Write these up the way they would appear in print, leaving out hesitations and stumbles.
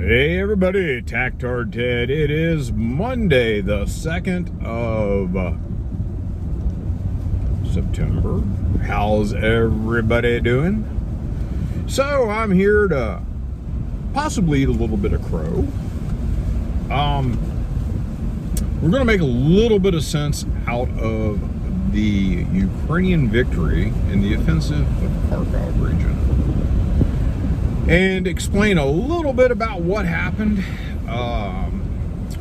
Hey everybody, Tactard Ted. It is Monday, the 2nd of September. How's everybody doing? So I'm here to possibly eat a little bit of crow. We're going to make a little bit of sense out of the Ukrainian victory in the offensive of Kharkov region, and explain a little bit about what happened,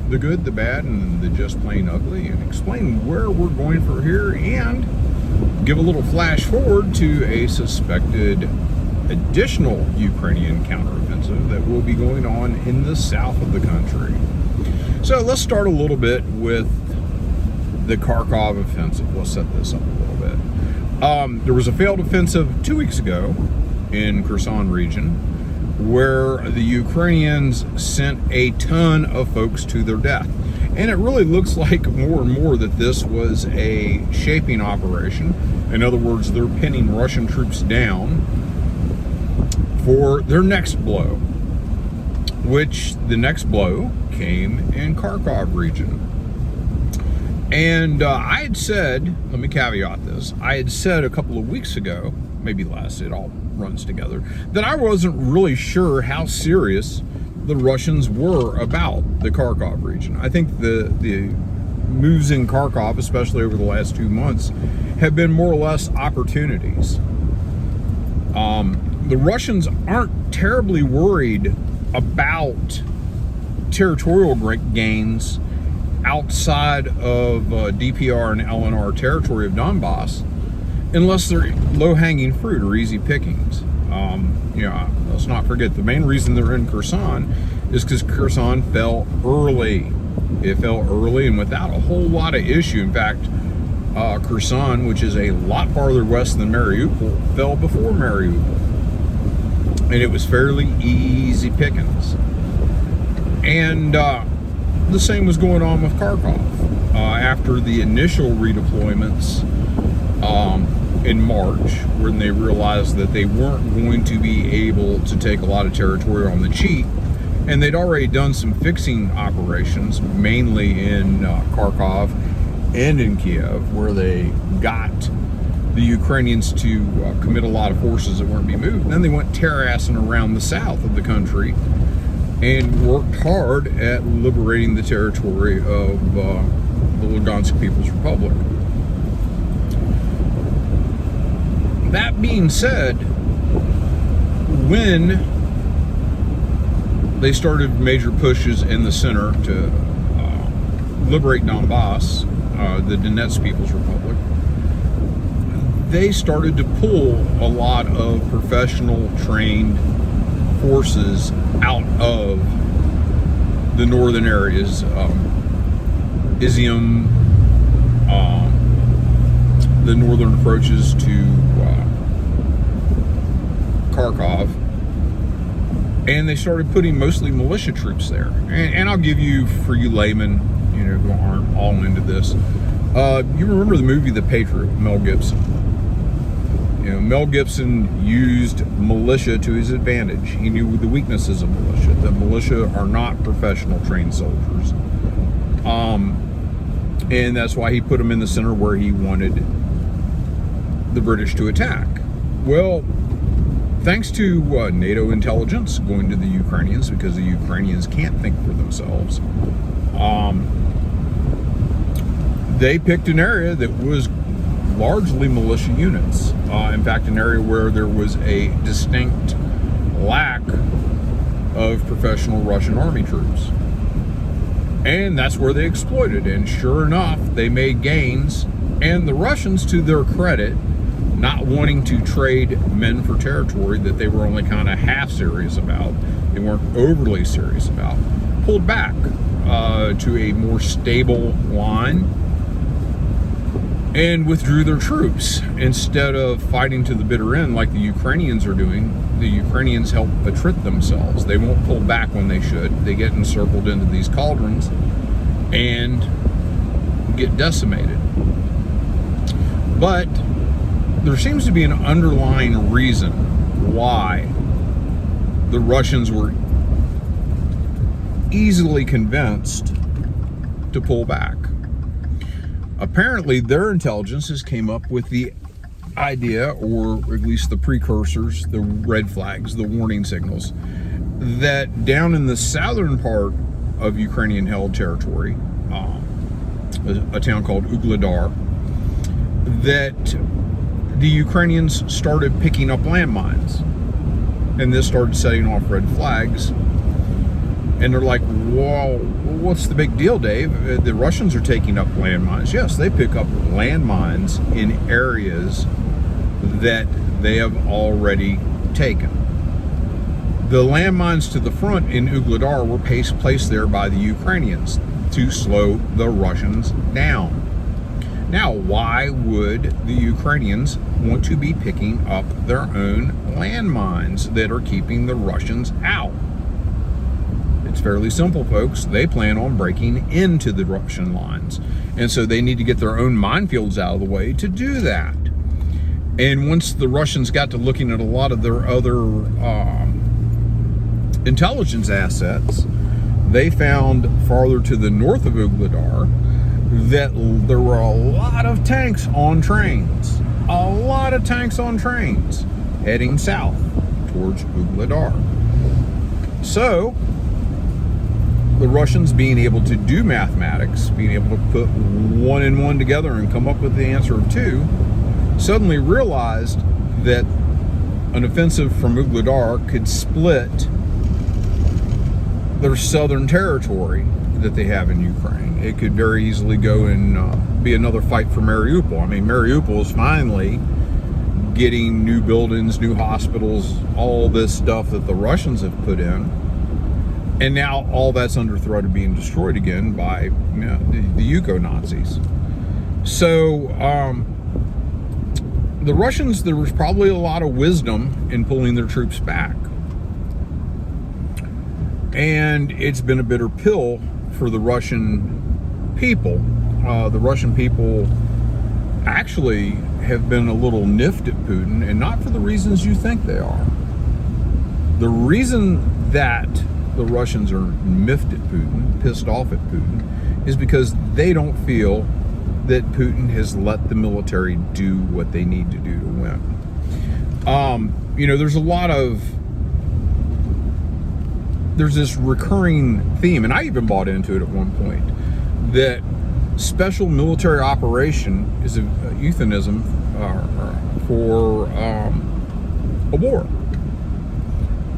the good, the bad, and the just plain ugly, and explain where we're going from here, and give a little flash forward to a suspected additional Ukrainian counteroffensive that will be going on in the south of the country. So let's start a little bit with the Kharkov offensive. Let's set this up a little bit. There was a failed offensive 2 weeks ago in Kherson region, where the Ukrainians sent a ton of folks to their death. And it really looks like more and more that this was a shaping operation. In other words, they're pinning Russian troops down for their next blow, which the next blow came in Kharkov region. And I had said, let me caveat this, I had said a couple of weeks ago, maybe less, it all runs together, that I wasn't really sure how serious the Russians were about the Kharkov region. I think the moves in Kharkov, especially over the last 2 months, have been more or less opportunities. The Russians aren't terribly worried about territorial gains outside of DPR and LNR territory of Donbass, unless they're low-hanging fruit or easy pickings. Let's not forget, the main reason they're in Kherson is because Kherson fell early. It fell early and without a whole lot of issue. In fact, Kherson, which is a lot farther west than Mariupol, fell before Mariupol. And it was fairly easy pickings. And the same was going on with Kharkov. After the initial redeployments in March, when they realized that they weren't going to be able to take a lot of territory on the cheap, and they'd already done some fixing operations, mainly in Kharkov and in Kiev, where they got the Ukrainians to commit a lot of forces that weren't being moved. And then they went terrassing around the south of the country and worked hard at liberating the territory of the Lugansk People's Republic. That being said, when they started major pushes in the center to liberate Donbass, the Donetsk People's Republic, they started to pull a lot of professional, trained forces out of the northern areas, Izium, the northern approaches to Kharkov, and they started putting mostly militia troops there. And I'll give you, for you laymen, who aren't all into this, you remember the movie The Patriot, Mel Gibson. Mel Gibson used militia to his advantage. He knew the weaknesses of militia. The militia are not professional trained soldiers. And that's why he put them in the center where he wanted the British to attack. Well, thanks to NATO intelligence going to the Ukrainians, because the Ukrainians can't think for themselves, they picked an area that was largely militia units. In fact, an area where there was a distinct lack of professional Russian army troops. And that's where they exploited. And sure enough, they made gains. And the Russians, to their credit, not wanting to trade men for territory that they were only kind of half serious about, they weren't overly serious about, pulled back to a more stable line and withdrew their troops. Instead of fighting to the bitter end like the Ukrainians are doing, the Ukrainians help attrit themselves. They won't pull back when they should. They get encircled into these cauldrons and get decimated. But there seems to be an underlying reason why the Russians were easily convinced to pull back. Apparently, their intelligences came up with the idea, or at least the precursors, the red flags, the warning signals, that down in the southern part of Ukrainian-held territory, a town called Ugledar, that the Ukrainians started picking up landmines. And this started setting off red flags. And they're like, well, what's the big deal, Dave? The Russians are taking up landmines. Yes, they pick up landmines in areas that they have already taken. The landmines to the front in Ugledar were placed there by the Ukrainians to slow the Russians down. Now, why would the Ukrainians want to be picking up their own landmines that are keeping the Russians out? It's fairly simple, folks. They plan on breaking into the Russian lines. And so they need to get their own minefields out of the way to do that. And once the Russians got to looking at a lot of their other intelligence assets, they found farther to the north of Ugledar that there were a lot of tanks on trains. A lot of tanks on trains heading south towards Ugledar. So the Russians, being able to do mathematics, being able to put 1 and 1 together and come up with the answer of 2, suddenly realized that an offensive from Ugledar could split their southern territory that they have in Ukraine. It could very easily go and be another fight for Mariupol. I mean, Mariupol is finally getting new buildings, new hospitals, all this stuff that the Russians have put in. And now all that's under threat of being destroyed again by the Eco-Nazis. So the Russians, there was probably a lot of wisdom in pulling their troops back. And it's been a bitter pill for the Russian people. The Russian people actually have been a little niffed at Putin, and not for the reasons you think they are. The reason that the Russians are miffed at Putin, pissed off at Putin, is because they don't feel that Putin has let the military do what they need to do to win. There's a lot of there's this recurring theme, and I even bought into it at one point, that special military operation is a euphemism for a war.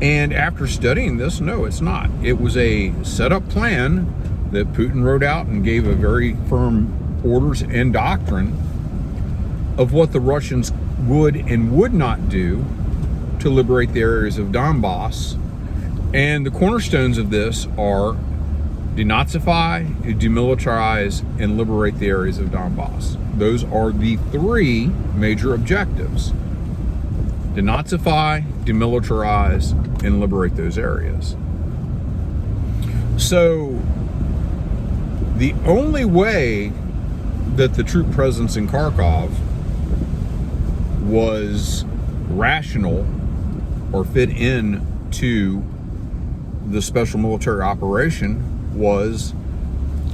And after studying this, no, it's not. It was a set-up plan that Putin wrote out and gave a very firm orders and doctrine of what the Russians would and would not do to liberate the areas of Donbass. And the cornerstones of this are denazify, demilitarize, and liberate the areas of Donbass. Those are the 3 major objectives. Denazify, demilitarize, and liberate those areas. So the only way that the troop presence in Kharkov was rational or fit in to the special military operation was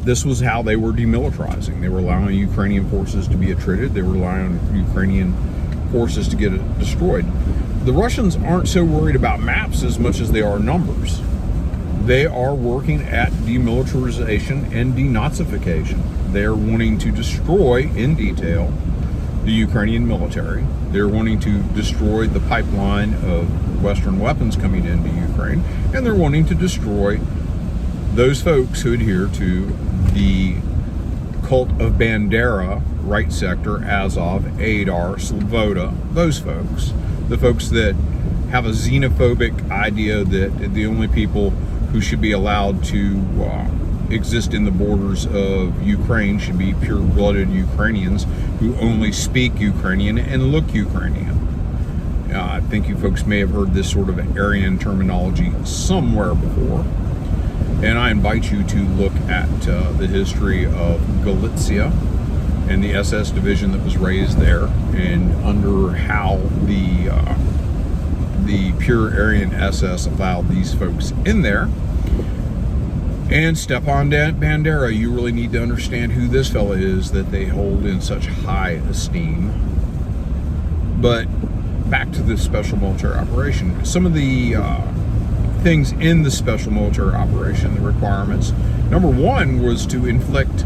this was how they were demilitarizing. They were allowing Ukrainian forces to be attrited. They were allowing Ukrainian forces to get destroyed. The Russians aren't so worried about maps as much as they are numbers. They are working at demilitarization and denazification. They're wanting to destroy in detail the Ukrainian military. They're wanting to destroy the pipeline of Western weapons coming into Ukraine, and they're wanting to destroy those folks who adhere to the cult of Bandera, right sector, Azov, Adar, Sloboda, those folks. The folks that have a xenophobic idea that the only people who should be allowed to exist in the borders of Ukraine should be pure-blooded Ukrainians who only speak Ukrainian and look Ukrainian. I think you folks may have heard this sort of Aryan terminology somewhere before. And I invite you to look at the history of Galicia and the SS division that was raised there, and under how the pure Aryan SS allowed these folks in there. And Stepan Bandera, you really need to understand who this fella is that they hold in such high esteem. But back to the special military operation. Some of the things in the special military operation, the requirements. Number one was to inflict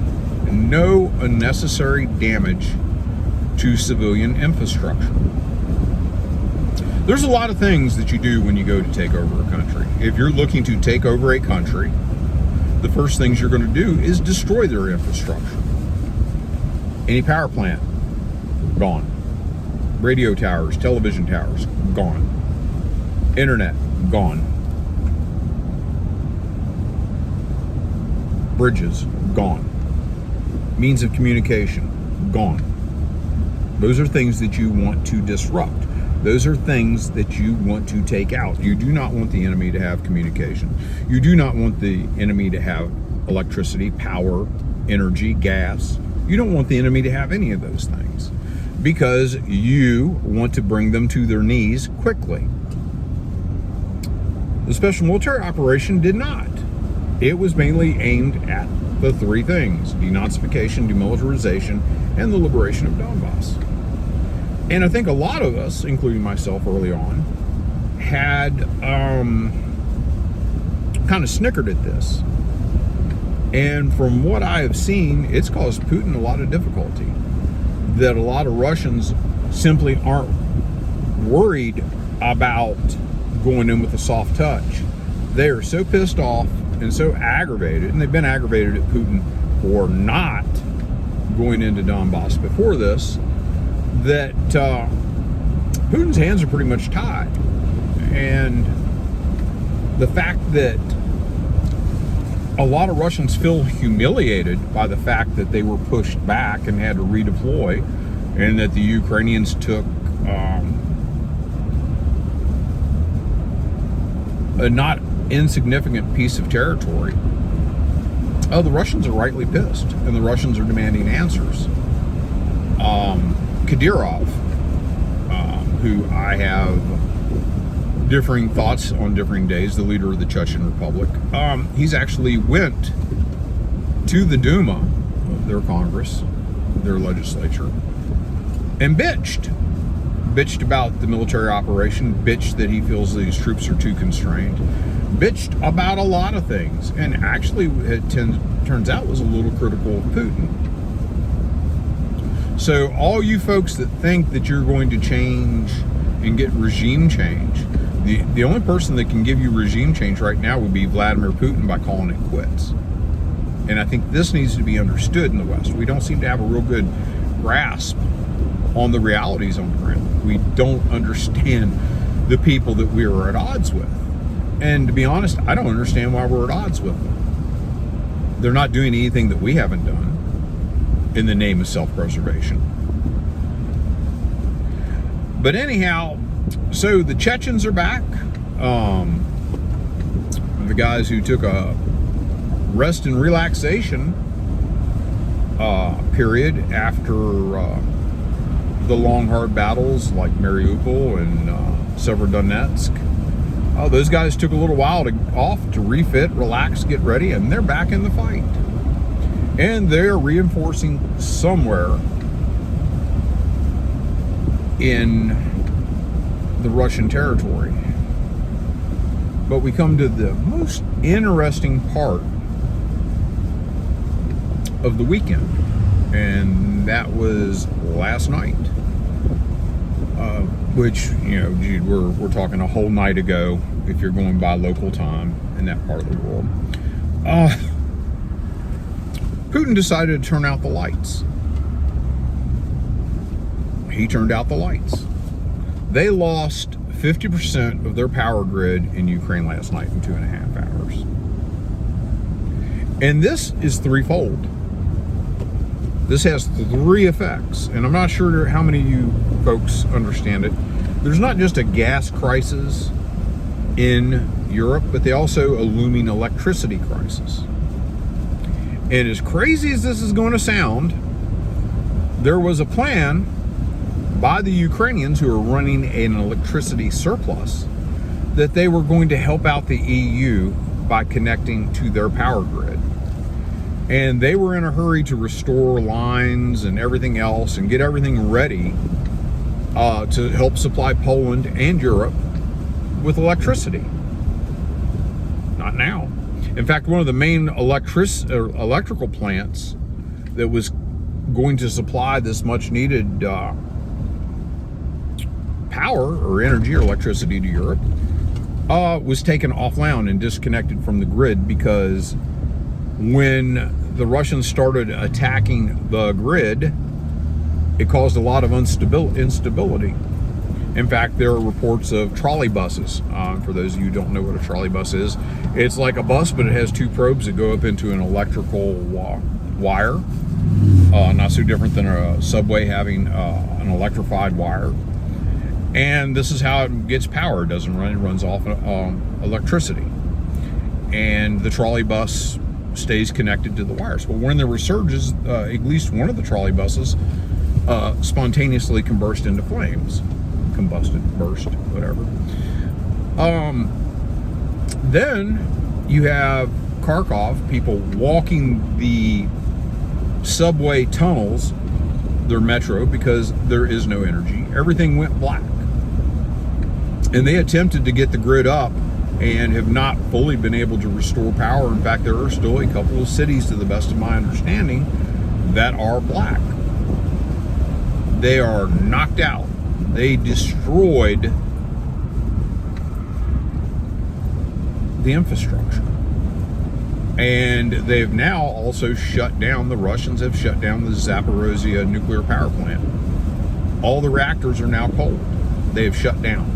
no unnecessary damage to civilian infrastructure. There's a lot of things that you do when you go to take over a country. If you're looking to take over a country, the first things you're going to do is destroy their infrastructure. Any power plant, gone. Radio towers, television towers, gone. Internet, gone. Bridges, gone. Means of communication, gone. Those are things that you want to disrupt. Those are things that you want to take out. You do not want the enemy to have communication. You do not want the enemy to have electricity, power, energy, gas. You don't want the enemy to have any of those things because you want to bring them to their knees quickly. The special military operation did not. It was mainly aimed at the three things: denazification, demilitarization, and the liberation of Donbass. And I think a lot of us, including myself early on, had kind of snickered at this. And from what I have seen, it's caused Putin a lot of difficulty. That a lot of Russians simply aren't worried about going in with a soft touch. They are so pissed off and so aggravated, and they've been aggravated at Putin for not going into Donbass before this, that Putin's hands are pretty much tied. And the fact that a lot of Russians feel humiliated by the fact that they were pushed back and had to redeploy, and that the Ukrainians took a not insignificant piece of territory. Oh, the Russians are rightly pissed, and the Russians are demanding answers. Kadyrov, who I have differing thoughts on differing days, the leader of the Chechen Republic, he's actually went to the Duma, their Congress, their legislature, and bitched about the military operation, bitched that he feels these troops are too constrained, bitched about a lot of things, and actually it turns out was a little critical of Putin. So all you folks that think that you're going to change and get regime change, the only person that can give you regime change right now would be Vladimir Putin by calling it quits. And I think this needs to be understood in the West. We don't seem to have a real good grasp on the realities on the ground. We don't understand the people that we are at odds with. And to be honest, I don't understand why we're at odds with them. They're not doing anything that we haven't done in the name of self-preservation. But anyhow, so the Chechens are back. The guys who took a rest and relaxation period after the long, hard battles like Mariupol and Severodonetsk. Those guys took a little while off to refit, relax, get ready, and they're back in the fight. And they're reinforcing somewhere in the Russian territory. But we come to the most interesting part of the weekend, and that was last night. Which, you know, dude, we're talking a whole night ago if you're going by local time in that part of the world. Putin decided to turn out the lights. He turned out the lights. They lost 50% of their power grid in Ukraine last night in 2.5 hours. And this is threefold. This has three effects, and I'm not sure how many of you folks understand it. There's not just a gas crisis in Europe, but they also a looming electricity crisis. And as crazy as this is going to sound, there was a plan by the Ukrainians, who are running an electricity surplus, that they were going to help out the EU by connecting to their power grid. And they were in a hurry to restore lines and everything else and get everything ready to help supply Poland and Europe with electricity. Not now. In fact, one of the main electrical plants that was going to supply this much needed power or energy or electricity to Europe was taken offline and disconnected from the grid, because when the Russians started attacking the grid, it caused a lot of instability. In fact, there are reports of trolley buses. For those of you who don't know what a trolley bus is, it's like a bus, but it has two probes that go up into an electrical wire. Not so different than a subway having an electrified wire. And this is how it gets power. It doesn't run, it runs off electricity. And the trolley bus stays connected to the wires. But when there were surges, at least one of the trolley buses spontaneously combusted into flames. Burst, whatever. Then you have Kharkov, people walking the subway tunnels, their metro, because there is no energy. Everything went black. And they attempted to get the grid up and have not fully been able to restore power. In fact, there are still a couple of cities, to the best of my understanding, that are black. They are knocked out. They destroyed the infrastructure. And they've now also shut down, the Russians have shut down the Zaporozhye nuclear power plant. All the reactors are now cold. They have shut down.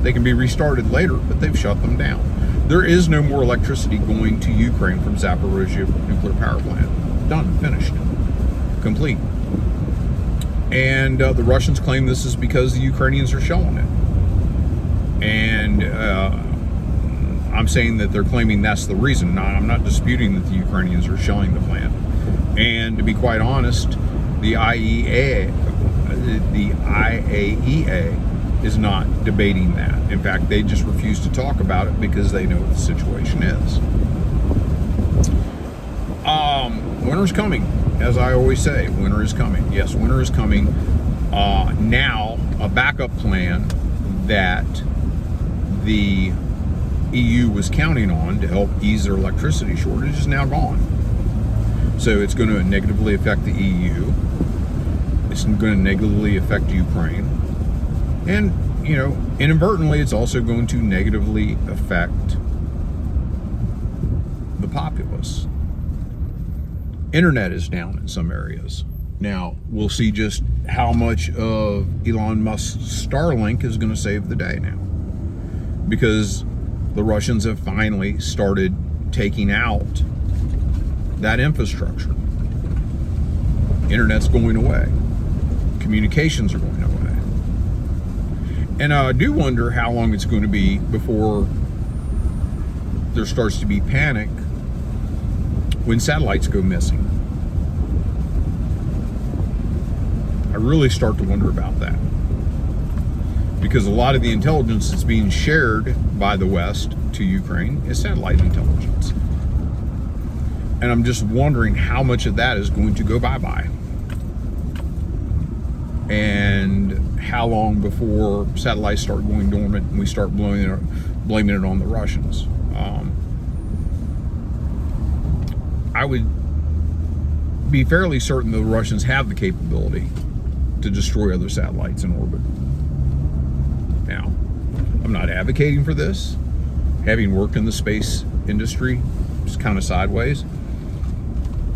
They can be restarted later, but they've shut them down. There is no more electricity going to Ukraine from Zaporozhye nuclear power plant. Done, finished, complete. And the Russians claim this is because the Ukrainians are shelling it. And I'm saying that they're claiming that's the reason. I'm not disputing that the Ukrainians are shelling the plant. And to be quite honest, the IAEA is not debating that. In fact, they just refuse to talk about it because they know what the situation is. Winter's coming. As I always say, winter is coming. Yes, winter is coming. Now, a backup plan that the EU was counting on to help ease their electricity shortage is now gone. So it's going to negatively affect the EU. It's going to negatively affect Ukraine. And, you know, inadvertently, it's also going to negatively affect the populace. Internet is down in some areas. Now, we'll see just how much of Elon Musk's Starlink is going to save the day now. Because the Russians have finally started taking out that infrastructure. Internet's going away. Communications are going away. And I do wonder how long it's going to be before there starts to be panic when satellites go missing. I really start to wonder about that. Because a lot of the intelligence that's being shared by the West to Ukraine is satellite intelligence. And I'm just wondering how much of that is going to go bye-bye. And how long before satellites start going dormant and we start blaming it on the Russians. I would be fairly certain the Russians have the capability to destroy other satellites in orbit. Now, I'm not advocating for this. Having worked in the space industry, just kind of sideways,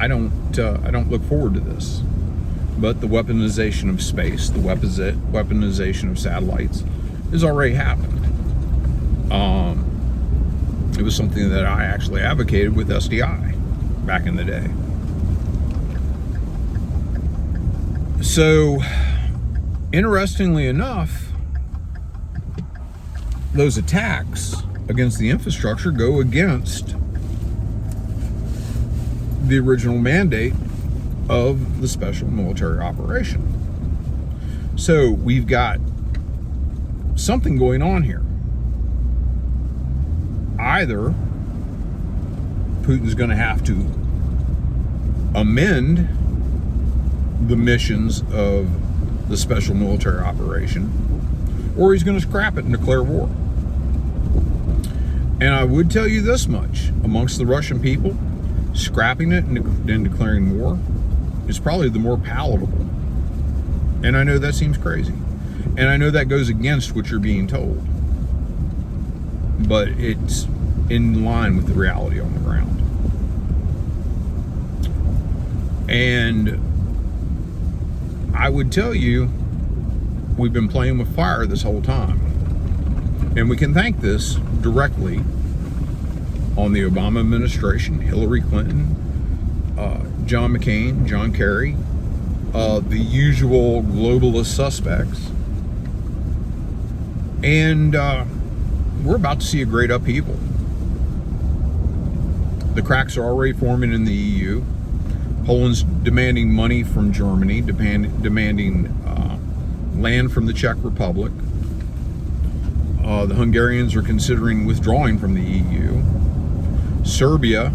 I don't look forward to this. But the weaponization of space, the weaponization of satellites, has already happened. It was something that I actually advocated with SDI back in the day. So, interestingly enough, those attacks against the infrastructure go against the original mandate of the special military operation. So we've got something going on here. Either Putin's going to have to amend the missions of the special military operation, or he's going to scrap it and declare war. And I would tell you this much, amongst the Russian people, scrapping it and declaring war is probably the more palatable. And I know that seems crazy. And I know that goes against what you're being told. But it's in line with the reality on the ground. And I would tell you, we've been playing with fire this whole time. And we can thank this directly on the Obama administration, Hillary Clinton, John McCain, John Kerry, the usual globalist suspects. And we're about to see a great upheaval. The cracks are already forming in the EU. Poland's demanding money from Germany, demanding land from the Czech Republic. The Hungarians are considering withdrawing from the EU. Serbia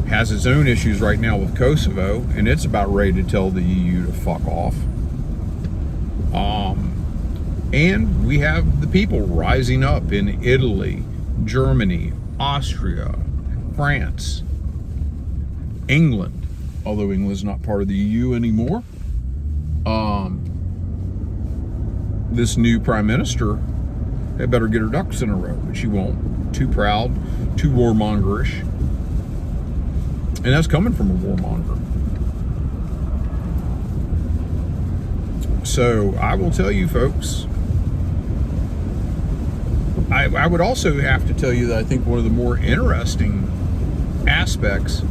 has its own issues right now with Kosovo, and it's about ready to tell the EU to fuck off. And we have the people rising up in Italy, Germany, Austria, France, England, although England's not part of the EU anymore. This new prime minister had better get her ducks in a row, but she won't. Too proud, too warmongerish. And that's coming from a warmonger. So I will tell you, folks, I would also have to tell you that I think one of the more interesting aspects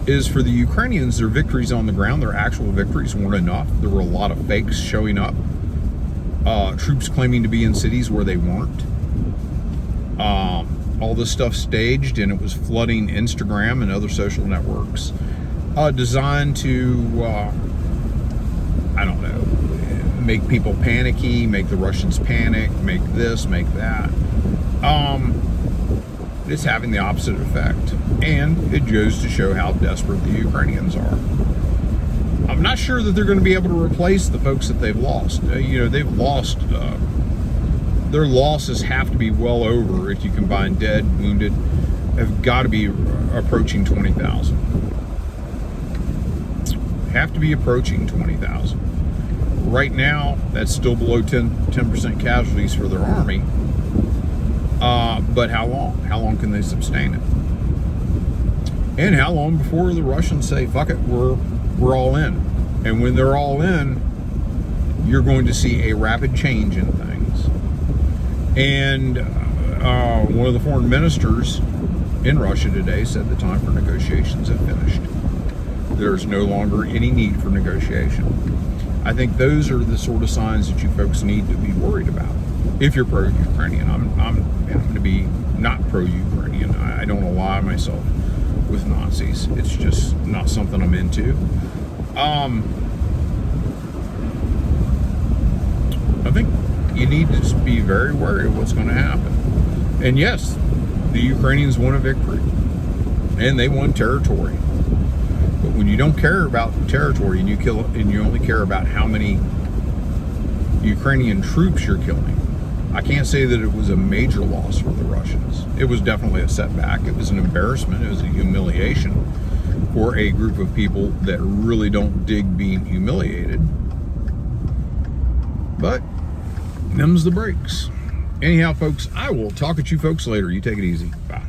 is for the Ukrainians, their victories on the ground, their actual victories weren't enough. There were a lot of fakes showing up. Troops claiming to be in cities where they weren't. All this stuff staged, and it was flooding Instagram and other social networks, designed to, I don't know, make people panicky, make the Russians panic, make this, make that. It's having the opposite effect, and it goes to show how desperate the Ukrainians are. I'm not sure that they're going to be able to replace the folks that they've lost. They've lost, their losses have to be well over, if you combine dead, wounded, have got to be approaching 20,000. Have to be approaching 20,000. Right now, that's still below 10% casualties for their army. But how long? How long can they sustain it? And how long before the Russians say, fuck it, we're all in? And when they're all in, you're going to see a rapid change in things. And one of the foreign ministers in Russia today said the time for negotiations have finished. There's no longer any need for negotiation. I think those are the sort of signs that you folks need to be worried about. If you're pro-Ukrainian, I'm going to be not pro-Ukrainian. I don't ally myself with Nazis. It's just not something I'm into. I think you need to just be very wary of what's going to happen. And yes, the Ukrainians won a victory, and they won territory. But when you don't care about territory and you only care about how many Ukrainian troops you're killing, I can't say that it was a major loss for the Russians. It was definitely a setback. It was an embarrassment. It was a humiliation for a group of people that really don't dig being humiliated. But them's the breaks. Anyhow, folks, I will talk at you folks later. You take it easy. Bye.